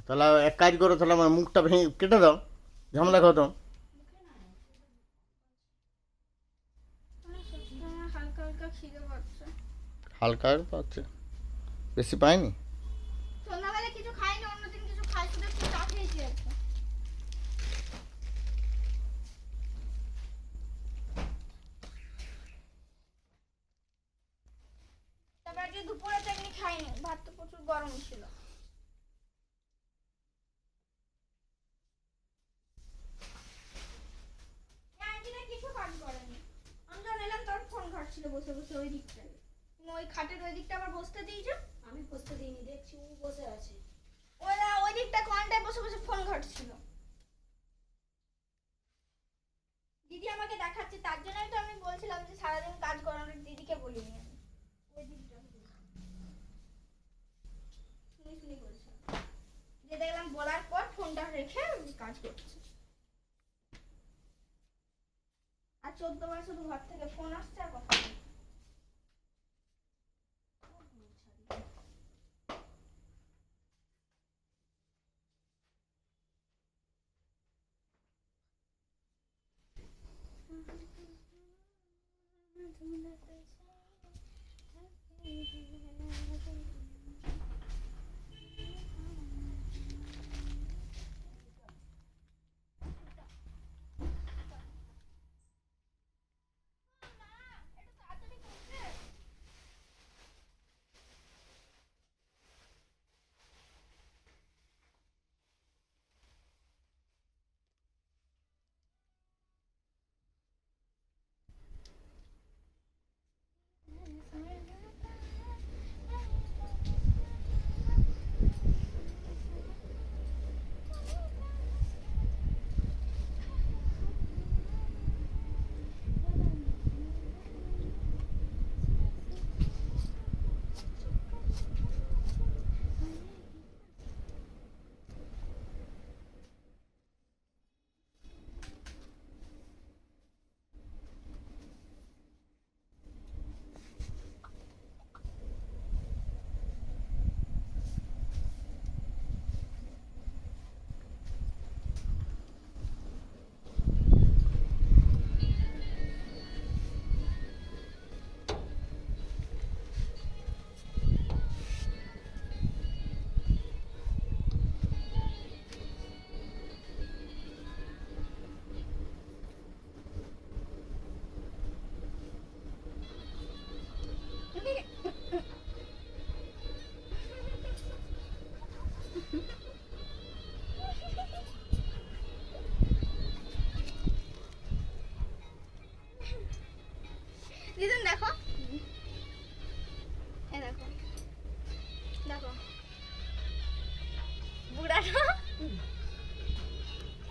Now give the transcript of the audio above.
তাহলে এক কাজ করো, তাহলে আমার মুখটা ভেঙে কেটে দাও, ঝামেলা কত। হালকা হালকা খিদে পাচ্ছে। হালকা পাচ্ছে, বেশি পাইনি। সন্ধ্যাবেলা কিছু খাইনি, অন্যদিন কিছু খাই, শুধু একটু চা খেয়েছি আর কি। তারপর আজকে দুপুরে তো এমনি খাইনি, ভাত তো প্রচুর গরম ছিল। কিছু কাজ করেনি, আমি যখন এলাম তোর ফোন ঘাটছিল বসে বসে ওই দিকটায়। ওই খাটের ওই দিকটা আবার বসতে দিয়েছ। আমি বসতে দিইনি, দেখছি ও বসে আছে। ওরা ওই দিকটা কোনটায় বসে বসে ফোন ঘাটছিল। দিদি আমাকে দেখাচ্ছে, তার জন্যই তো আমি বলছিলাম যে সারাদিন কাজ করানোর, দিদিকে বলিনি আমি। ওই দিকটা শুনি শুনি বলছিলাম, যে দেখলাম বলার পর ফোনটা রেখে কাজ করছে। আর 14 বার শুধু ঘর থেকে ফোন আসছে আর কথা বলছে। দিদুন দেখো, এ দেখো